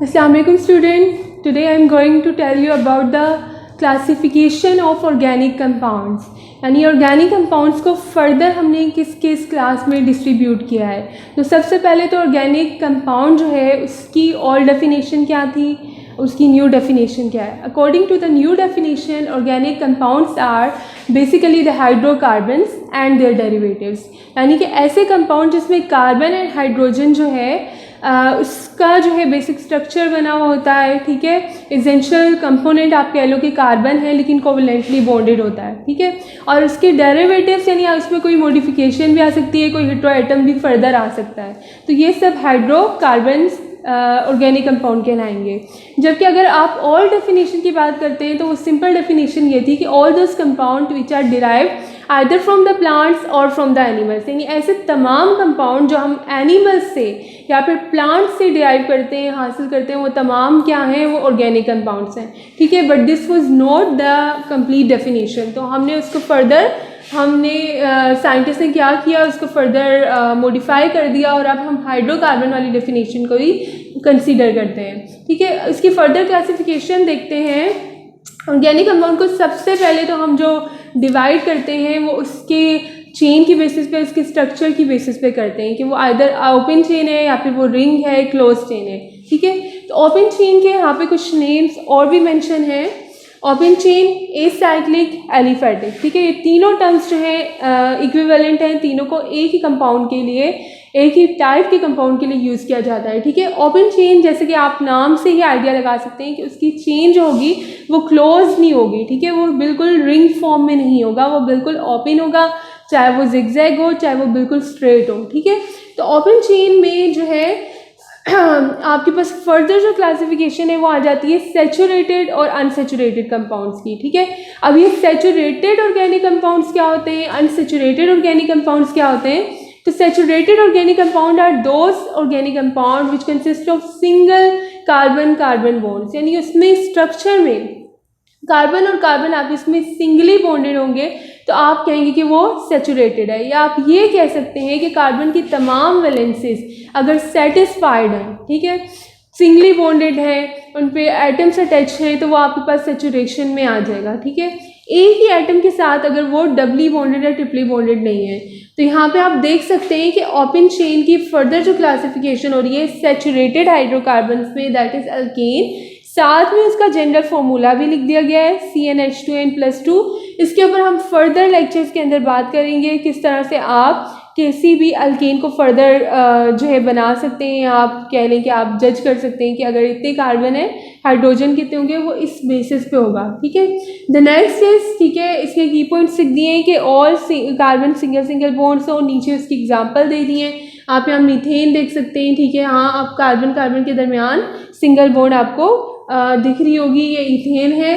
Assalamualaikum student. Today I am going to tell you about the classification of organic compounds. यानी organic compounds को further हमने किस किस class में distribute किया है। तो सबसे पहले तो ऑर्गेनिक कंपाउंड जो है उसकी ओल्ड डेफिनेशन क्या थी, उसकी न्यू डेफिनेशन क्या है। According to the new definition organic compounds are basically the hydrocarbons and their derivatives, यानी कि ऐसे कंपाउंड जिसमें कार्बन एंड हाइड्रोजन जो है उसका जो है बेसिक स्ट्रक्चर बना हुआ होता है। ठीक है, एसेंशियल कंपोनेंट आप कह लो कि कार्बन है लेकिन कोवलेंटली बॉन्डेड होता है। ठीक है, और उसके डेरिवेटिव्स यानी उसमें कोई मॉडिफिकेशन भी आ सकती है, कोई हेटेरो एटम भी फर्दर आ सकता है। तो ये सब हाइड्रोकार्बन्स ऑर्गेनिक कंपाउंड कहलाएंगे। जबकि अगर आप ऑल डेफिनेशन की बात करते हैं तो वो सिंपल डेफिनेशन ये थी कि all those compound which are derived either from the plants और फ्रॉम द एनिमल्स, यानी ऐसे तमाम कंपाउंड जो हम एनिमल्स से या फिर प्लांट्स से डिराइव करते हैं, हासिल करते हैं, वो तमाम क्या हैं, वो ऑर्गेनिक कंपाउंड्स हैं। ठीक है, but this was not the complete definition. तो हमने उसको फर्दर साइंटिस्ट ने क्या किया, उसको फर्दर मॉडिफाई कर दिया और अब हम हाइड्रोकार्बन वाली डेफिनेशन को ही कंसीडर करते हैं। ठीक है, इसकी फर्दर क्लासिफिकेशन देखते हैं। ऑर्गेनिक कंपाउंड को सबसे पहले तो हम जो डिवाइड करते हैं वो उसके चेन की बेसिस पे, उसके स्ट्रक्चर की बेसिस पे करते हैं कि वो आइदर ओपन चेन है या फिर वो रिंग है, क्लोज चेन है। ठीक है, तो ओपन चेन के यहाँ पे कुछ नेम्स और भी मेंशन हैं। Open chain, acyclic, aliphatic. ठीक है, ये तीनों टर्म्स जो हैं इक्विवेलेंट हैं, तीनों को एक ही कंपाउंड के लिए, एक ही टाइप के कंपाउंड के लिए यूज़ किया जाता है। ठीक है, ओपन चेन जैसे कि आप नाम से ही आइडिया लगा सकते हैं कि उसकी चेन जो होगी वो क्लोज नहीं होगी। ठीक है, वो बिल्कुल रिंग फॉर्म में नहीं होगा, वो बिल्कुल ओपन होगा, चाहे वो जिगजैग हो चाहे वो बिल्कुल स्ट्रेट हो। ठीक है, तो ओपन चेन में जो है आपके पास फर्दर जो क्लासिफिकेशन है वो आ जाती है सैचुरेटेड और अनसैचुरेटेड कंपाउंड्स की। ठीक है, अब ये सैचुरेटेड ऑर्गेनिक कंपाउंड्स क्या होते हैं, अनसैचुरेटेड ऑर्गेनिक कंपाउंड्स क्या होते हैं। तो saturated organic compound are those organic compound which consist of single carbon carbon bonds, यानी उसमें स्ट्रक्चर में कार्बन और कार्बन आप इसमें सिंगली बॉन्डेड होंगे तो आप कहेंगे कि वो सैचुरेटेड है। या आप ये कह सकते हैं कि कार्बन की तमाम वैलेंसीज अगर सेटिस्फाइड हैं, ठीक है, सिंगली बॉन्डेड हैं, उन पे एटम्स अटैच हैं, तो वो आपके पास सैचुरेशन में आ जाएगा। ठीक है, एक ही एटम के साथ अगर वो डबली बॉन्डेड या ट्रिपली बॉन्डेड नहीं है। तो यहाँ पे आप देख सकते हैं कि ओपन चेन की फर्दर जो क्लासिफिकेशन हो रही है सैचुरेटेड हाइड्रोकार्बन्स में, दैट इज अल्केन। साथ में उसका जेंडर फॉर्मूला भी लिख दिया गया है CnH2n+2। इसके ऊपर हम फर्दर लेक्चर्स के अंदर बात करेंगे किस तरह से आप किसी भी अल्केन को फर्दर जो है बना सकते हैं। आप कह लें कि आप जज कर सकते हैं कि अगर इतने कार्बन है, हाइड्रोजन कितने होंगे, वो इस बेसिस पे होगा। ठीक है, द नेक्स्ट इज, ठीक है, इसके की पॉइंट्स लिख दिए हैं कि all carbon single single bonds और नीचे उसकी एग्जाम्पल दे दिए हैं। आप यहाँ मीथेन देख सकते हैं। ठीक है, हाँ, आप कार्बन कार्बन के दरमियान सिंगल बॉन्ड आपको दिख रही होगी, ये इथेन है।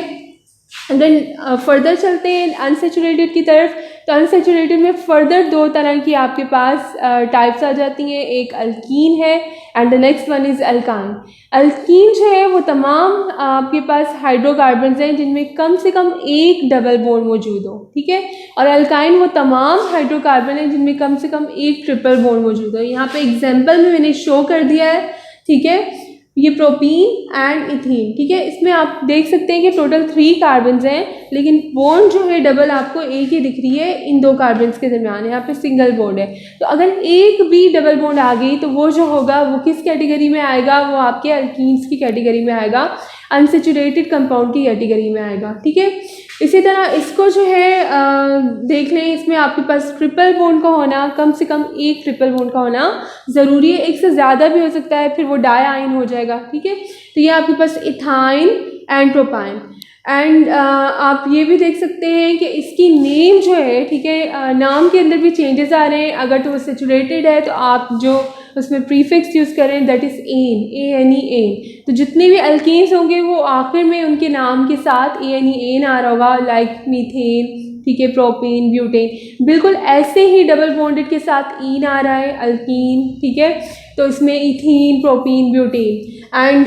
देन फर्दर चलते हैं अनसैचुरेटेड की तरफ। तो अनसैचुरेटेड में फर्दर दो तरह की आपके पास टाइप्स आ जाती हैं, एक अल्कीन है and the next one is alkane. Alkene जो है वो तमाम आपके पास हाइड्रोकार्बन्स हैं जिनमें कम से कम एक डबल बॉन्ड मौजूद हो। ठीक है, और अल्काइन वो तमाम हाइड्रोकार्बन हैं जिनमें कम से कम एक ट्रिपल बॉन्ड मौजूद हो। यहाँ पे एग्जाम्पल में मैंने शो कर दिया है। ठीक है, ये प्रोपीन एंड इथीन। ठीक है, इसमें आप देख सकते हैं कि टोटल 3 कार्बन्स हैं, लेकिन बॉन्ड जो है डबल आपको एक ही दिख रही है इन 2 कार्बन्स के दरमियान, यहाँ पे सिंगल बॉन्ड है। तो अगर एक भी डबल बॉन्ड आ गई तो वो जो होगा वो किस कैटेगरी में आएगा, वो आपके अल्कीन्स की कैटेगरी में आएगा, अनसैचुरेटेड कंपाउंड की कैटेगरी में आएगा। ठीक है, इसी तरह इसको जो है देख लें, इसमें आपके पास ट्रिपल बॉन्ड का होना, कम से कम एक ट्रिपल बॉन्ड का होना ज़रूरी है, एक से ज़्यादा भी हो सकता है, फिर वो डायआइन हो जाएगा। ठीक है, तो ये आपके पास इथाइन एंड प्रोपाइन। एंड आप ये भी देख सकते हैं कि इसकी नेम जो है, ठीक है, नाम के अंदर भी चेंजेस आ रहे हैं। अगर तो वो सैचुरेटेड है तो आप जो उसमें प्रीफिक्स यूज़ करें दैट इज़ एन, ANE। तो जितने भी अल्केन्स होंगे वो आखिर में उनके नाम के साथ ANE आ रहा होगा, लाइक मीथेन, ठीक है, प्रोपेन, ब्यूटेन। बिल्कुल ऐसे ही डबल बॉन्डेड के साथ ईन आ रहा है अल्कीन। ठीक है, तो इसमें ethene, propane, butane and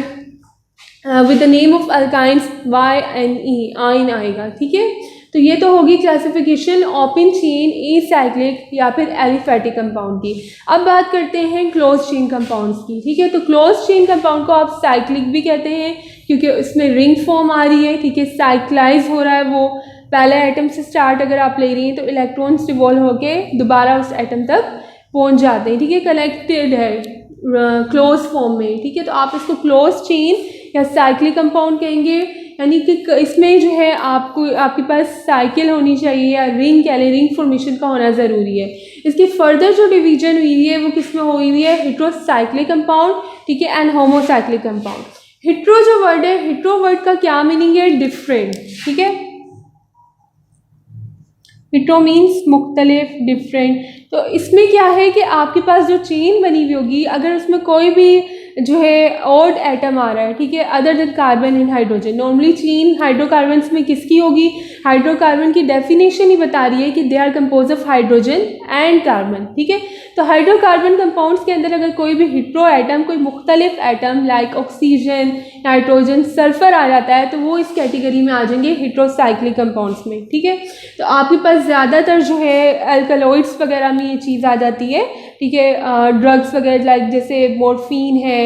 with the name of alkynes YNE, आइन आएगा। ठीक है, तो ये तो होगी क्लासिफिकेशन ओपन चेन एसाइक्लिक या फिर एलिफैटिक कंपाउंड की। अब बात करते हैं क्लोज चेन कंपाउंड्स की, ठीक है। तो क्लोज चेन कंपाउंड को आप साइक्लिक भी कहते हैं क्योंकि इसमें रिंग फॉर्म आ रही है, ठीक है, साइक्लाइज हो रहा है, वो पहले एटम से स्टार्ट अगर आप ले रही हैं तो इलेक्ट्रॉन्स रिवॉल्व होके दोबारा उस एटम तक पहुंच जाते हैं, ठीक है, कनेक्टेड है क्लोज फॉर्म में, ठीक है। तो आप इसको क्लोज चेन या साइक्लिक कंपाउंड कहेंगे, यानी कि इसमें जो है आपके पास साइकिल होनी चाहिए या रिंग कह लें, रिंग फॉर्मेशन का होना ज़रूरी है। इसकी फर्दर जो डिवीजन हुई है वो किस में हुई हुई है, हेट्रोसाइक्लिक कंपाउंड, ठीक है, एंड होमोसाइक्लिक कंपाउंड। हेट्रो जो वर्ड है, हेट्रो वर्ड का क्या मीनिंग है, डिफरेंट, ठीक है। हेट्रो मीन्स मुख्तलिफ, डिफरेंट। तो इसमें क्या है कि आपके पास जो चेन बनी हुई होगी, अगर उसमें कोई भी जो है ऑड एटम आ रहा है, ठीक है, other than carbon and hydrogen. Normally chain hydrocarbons में किसकी होगी, हाइड्रोकार्बन की डेफिनेशन ही बता रही है कि they are compose of hydrogen and carbon, ठीक है। तो हाइड्रोकार्बन कंपाउंड्स के अंदर अगर कोई भी हेट्रो एटम, कोई मुख्तलिफ atom like oxygen, nitrogen, sulphur आ जाता है तो वो इस कैटेगरी में आ जाएंगे हेट्रोसाइक्लिक कंपाउंड्स में, ठीक है। तो आपके पास ज़्यादातर जो है अल्कलॉइड्स वगैरह में ये चीज़ आ जाती है, ठीक है, ड्रग्स वगैरह लाइक जैसे मॉर्फिन है,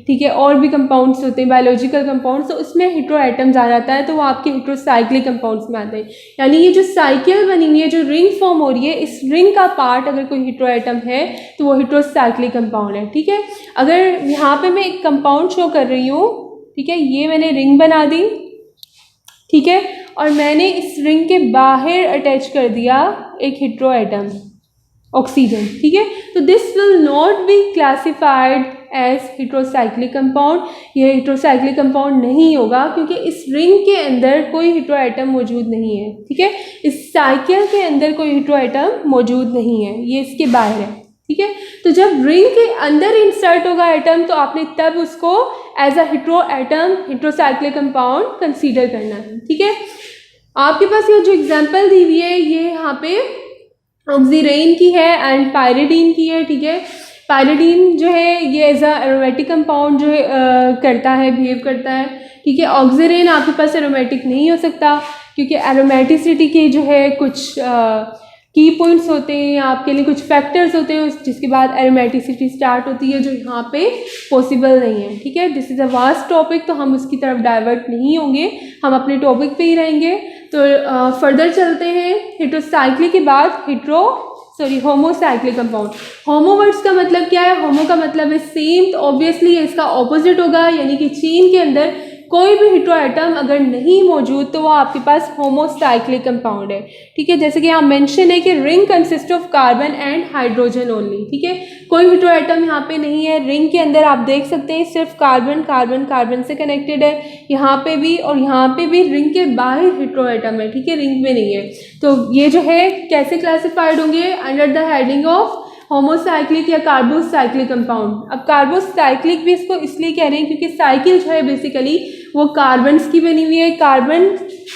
ठीक है, और भी कंपाउंड्स होते हैं बायोलॉजिकल कंपाउंड्स, तो उसमें हेट्रो एटम्स आ जाता है तो वो आपके हेट्रोसाइक्लिक कंपाउंड्स में आते हैं। यानी ये जो साइकिल बनी हुई है, जो रिंग फॉर्म हो रही है, इस रिंग का पार्ट अगर कोई हेट्रो एटम है तो वो हेट्रोसाइक्लिक कंपाउंड है, ठीक है। अगर यहाँ पे मैं एक कंपाउंड शो कर रही हूँ, ठीक है, ये मैंने रिंग बना दी, ठीक है, और मैंने इस रिंग के बाहर अटैच कर दिया एक हेट्रो एटम ऑक्सीजन, ठीक है। तो this will not be classified as heterocyclic compound, यह हेट्रोसाइक्लिक कंपाउंड नहीं होगा क्योंकि इस रिंग के अंदर कोई हेट्रो एटम मौजूद नहीं है, ठीक है, इस साइकिल के अंदर कोई हेट्रो एटम मौजूद नहीं है, ये इसके बाहर है, ठीक है। तो जब रिंग के अंदर इंसर्ट होगा एटम तो आपने तब उसको as a hetero atom, heterocyclic compound consider करना है, ठीक है। आपके पास ये जो एग्जांपल दी हुई है ये यहाँ पे ऑक्सीरेन की है एंड पायरिडीन की है, ठीक है। पायरिडीन जो है ये एज अ एरोमेटिक कंपाउंड जो है करता है, बिहेव करता है, ठीक है। ऑक्सीरेन आपके पास एरोमेटिक नहीं हो सकता क्योंकि एरोमेटिसिटी के जो है कुछ की पॉइंट्स होते हैं, आपके लिए कुछ फैक्टर्स होते हैं जिसके बाद एरोमेटिसिटी स्टार्ट होती है जो यहाँ पे पॉसिबल नहीं है, ठीक है। This is a vast topic, तो हम उसकी तरफ डाइवर्ट नहीं होंगे, हम अपने टॉपिक पे ही रहेंगे। तो फर्दर चलते हैं, हेट्रोसाइक्लिक के बाद होमोसाइक्लिक कंपाउंड। होमो वर्ड्स का मतलब क्या है, होमो का मतलब है सेम, तो ऑब्वियसली इसका ऑपोजिट होगा, यानी कि चेन के अंदर कोई भी हेट्रो एटम अगर नहीं मौजूद तो वो आपके पास होमोसाइक्लिक कंपाउंड है, ठीक है। जैसे कि यहाँ मेंशन है कि ring consist of carbon and hydrogen only, ठीक है, कोई हेट्रो एटम यहाँ पे नहीं है। रिंग के अंदर आप देख सकते हैं सिर्फ कार्बन कार्बन कार्बन से कनेक्टेड है, यहाँ पे भी और यहाँ पे भी रिंग के बाहर हेट्रो एटम है, ठीक है, रिंग में नहीं है। तो ये जो है कैसे क्लासिफाइड होंगे, under the heading of homocyclic या कार्बोसाइक्लिक कंपाउंड। अब कार्बोसाइक्लिक भी इसको इसलिए कह रहे हैं क्योंकि साइकिल जो है बेसिकली वो कार्बन्स की बनी हुई है, carbon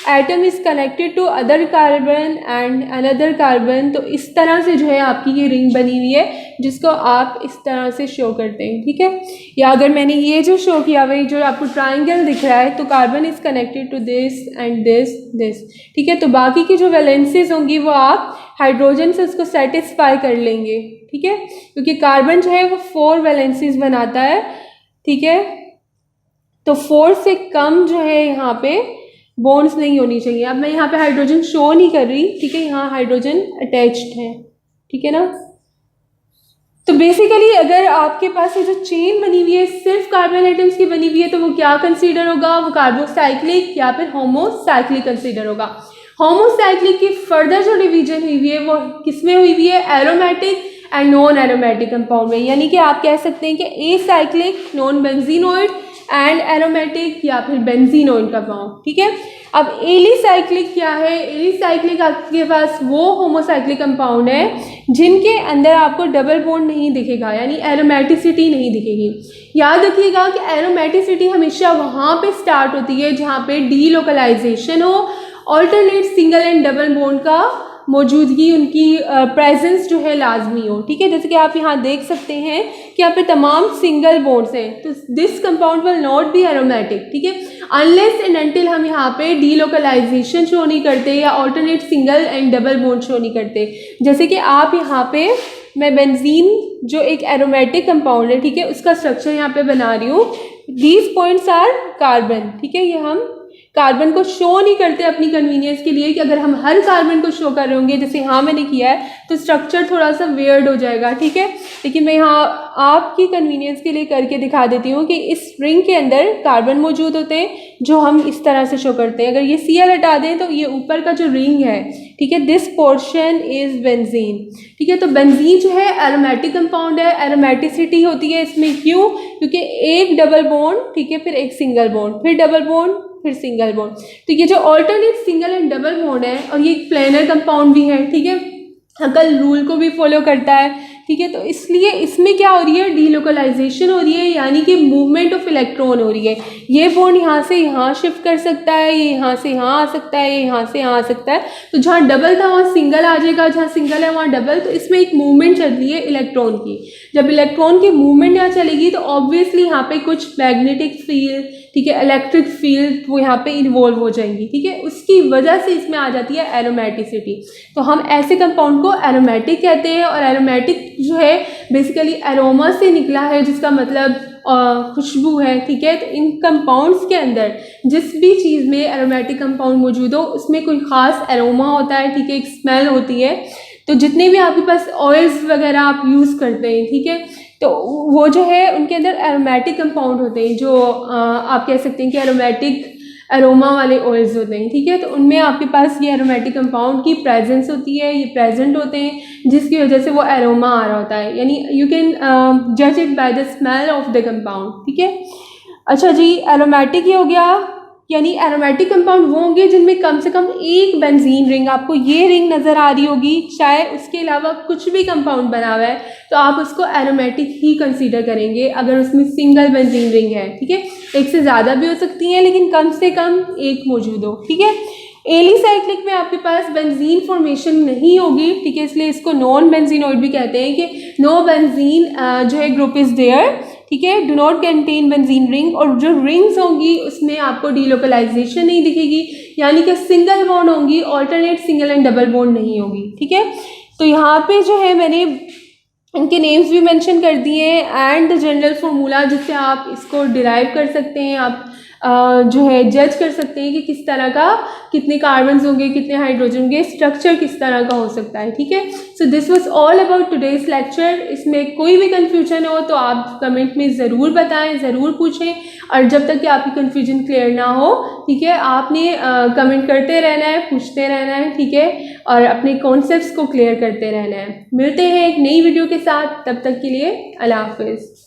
atom is connected to other carbon and another carbon, तो इस तरह से जो है आपकी ये रिंग बनी हुई है जिसको आप इस तरह से शो करते हैं, ठीक है। या अगर मैंने ये जो शो किया हुआ जो आपको ट्राइंगल दिख रहा है तो carbon is connected to this and this, ठीक है। तो बाकी की जो वैलेंसीज होंगी वो आप हाइड्रोजन से उसको सेटिस्फाई कर लेंगे, ठीक है, क्योंकि कार्बन जो है वो 4 वैलेंसीज बनाता है, ठीक है। तो 4 से कम जो है यहाँ पे बॉन्ड्स नहीं होनी चाहिए। अब मैं यहाँ पे हाइड्रोजन शो नहीं कर रही, ठीक है, यहाँ हाइड्रोजन अटैच्ड है, ठीक है ना। तो बेसिकली अगर आपके पास ये जो चेन बनी हुई है सिर्फ कार्बन एटम्स की बनी हुई है तो वो क्या कंसीडर होगा, वो कार्बोसाइक्लिक या फिर होमोसाइक्लिक कंसीडर होगा। होमोसाइक्लिक की फर्दर जो डिवीजन हुई है वो किसमें हुई हुई है, aromatic and non aromatic compound में, यानी कि आप कह सकते हैं कि acyclic, non benzenoid and aromatic या फिर बेंजीनोइड कंपाउंड, ठीक है। अब एलिसाइक्लिक क्या है, एलिसाइक्लिक आपके पास वो होमोसाइक्लिक कंपाउंड है जिनके अंदर आपको डबल बॉन्ड नहीं दिखेगा, यानी एरोमेटिसिटी नहीं दिखेगी। याद रखिएगा कि एरोमेटिसिटी हमेशा वहाँ पे स्टार्ट होती है जहाँ पे डीलोकलाइजेशन हो, alternate single and double bond का मौजूदगी, उनकी प्रेजेंस जो है लाजमी हो, ठीक है। जैसे कि आप यहाँ देख सकते हैं कि यहाँ पे तमाम सिंगल बॉन्ड्स हैं, तो this compound will not B aromatic, ठीक है। अनलेस एंड अनटिल हम यहाँ पे डीलोकलाइजेशन शो नहीं करते या alternate single and double bond show नहीं करते। जैसे कि आप यहाँ पे मैं बेंजीन जो एक एरोमेटिक कंपाउंड है, ठीक है, उसका स्ट्रक्चर यहाँ पे बना रही हूँ। दीज पॉइंट्स आर कार्बन, ठीक है, ये हम कार्बन को शो नहीं करते अपनी कन्वीनियंस के लिए कि अगर हम हर कार्बन को शो कर रहे होंगे जैसे यहाँ मैंने किया है तो स्ट्रक्चर थोड़ा सा वियर्ड हो जाएगा, ठीक है। लेकिन मैं यहाँ आपकी कन्वीनियंस के लिए करके दिखा देती हूँ कि इस रिंग के अंदर कार्बन मौजूद होते हैं जो हम इस तरह से शो करते हैं। अगर ये Cl हटा दें तो ये ऊपर का जो रिंग है, ठीक है, दिस पोर्शन इज बेंजीन, ठीक है। तो बेंजीन जो है एरोमेटिक कंपाउंड है, एरोमेटिसिटी होती है इसमें, क्यों? क्योंकि एक डबल बॉन्ड, ठीक है, फिर एक सिंगल बॉन्ड, फिर डबल बॉन्ड, फिर सिंगल बॉन्ड। तो ये जो alternate single and double bond है और ये एक प्लेनर कंपाउंड भी है, ठीक है, हकल रूल को भी फॉलो करता है, ठीक है। तो इसलिए इसमें क्या हो रही है, डीलोकलाइजेशन हो रही है, यानी कि मूवमेंट ऑफ इलेक्ट्रॉन हो रही है। ये बॉन्ड यहाँ से यहाँ शिफ्ट कर सकता है, ये यहाँ से यहाँ आ सकता है, ये यहाँ से यहाँ आ सकता है। तो जहाँ डबल था वहाँ सिंगल आ जाएगा, जहाँ सिंगल है वहाँ डबल। तो इसमें एक मूवमेंट चल रही है इलेक्ट्रॉन की। जब इलेक्ट्रॉन की मूवमेंट यहाँ चलेगी तो ऑब्वियसली यहाँ पे कुछ मैग्नेटिक फील्ड, ठीक है, इलेक्ट्रिक फील्ड वो यहाँ पे इन्वॉल्व हो जाएंगी, ठीक है। उसकी वजह से इसमें आ जाती है एरोमेटिसिटी। तो हम ऐसे कंपाउंड को एरोमेटिक कहते हैं। और एरोमेटिक जो है बेसिकली एरोमा से निकला है, जिसका मतलब खुशबू है, ठीक है। तो इन कंपाउंड्स के अंदर जिस भी चीज़ में एरोमेटिक कंपाउंड मौजूद हो उसमें कोई ख़ास एरोमा होता है, ठीक है, एक स्मेल होती है। तो जितने भी आपके पास ऑयल्स वगैरह आप यूज़ करते हैं, ठीक है, तो वो जो है उनके अंदर एरोमेटिक कंपाउंड होते हैं, जो आप कह सकते हैं कि एरोमेटिक अरोमा वाले ऑयल्स होते हैं, ठीक है। तो उनमें आपके पास ये एरोमेटिक कंपाउंड की प्रेजेंस होती है, ये प्रेजेंट होते हैं, जिसकी वजह से वो एरोमा आ रहा होता है। यानी यू कैन जज it by the smell of the compound, ठीक है। अच्छा जी, एरोमेटिक ही हो गया, यानी एरोमेटिक कंपाउंड वो होंगे जिनमें कम से कम एक बेंजीन रिंग, आपको ये रिंग नज़र आ रही होगी, चाहे उसके अलावा कुछ भी कंपाउंड बना हुआ है तो आप उसको एरोमेटिक ही कंसीडर करेंगे अगर उसमें सिंगल बेंजीन रिंग है, ठीक है। एक से ज़्यादा भी हो सकती हैं लेकिन कम से कम एक मौजूद हो, ठीक है। एलिसाइक्लिक में आपके पास बेंजीन फॉर्मेशन नहीं होगी, ठीक है, इसलिए इसको नॉन बेंजीनोइड भी कहते हैं कि नो बेंजीन जो है ग्रुप इज़ देयर, ठीक है, do not contain benzene ring. और जो रिंग्स होंगी उसमें आपको डीलोकलाइजेशन नहीं दिखेगी, यानी कि सिंगल बॉन्ड होंगी, alternate single and double bond नहीं होगी, ठीक है। तो यहाँ पे जो है मैंने इनके नेम्स भी मेंशन कर दिए एंड द जनरल फार्मूला जिससे आप इसको डिराइव कर सकते हैं, आप जो है जज कर सकते हैं कि किस तरह का, कितने कार्बन्स होंगे, कितने हाइड्रोजन होंगे, स्ट्रक्चर किस तरह का हो सकता है, ठीक है। So this was all about today's lecture. इसमें कोई भी कन्फ्यूजन हो तो आप कमेंट में ज़रूर बताएं, ज़रूर पूछें, और जब तक कि आपकी कन्फ्यूजन क्लियर ना हो, ठीक है, आपने कमेंट करते रहना है, पूछते रहना है, ठीक है, और अपने कॉन्सेप्ट्स को क्लियर करते रहना है। मिलते हैं एक नई वीडियो के साथ, तब तक के लिए अल्लाह हाफिज़।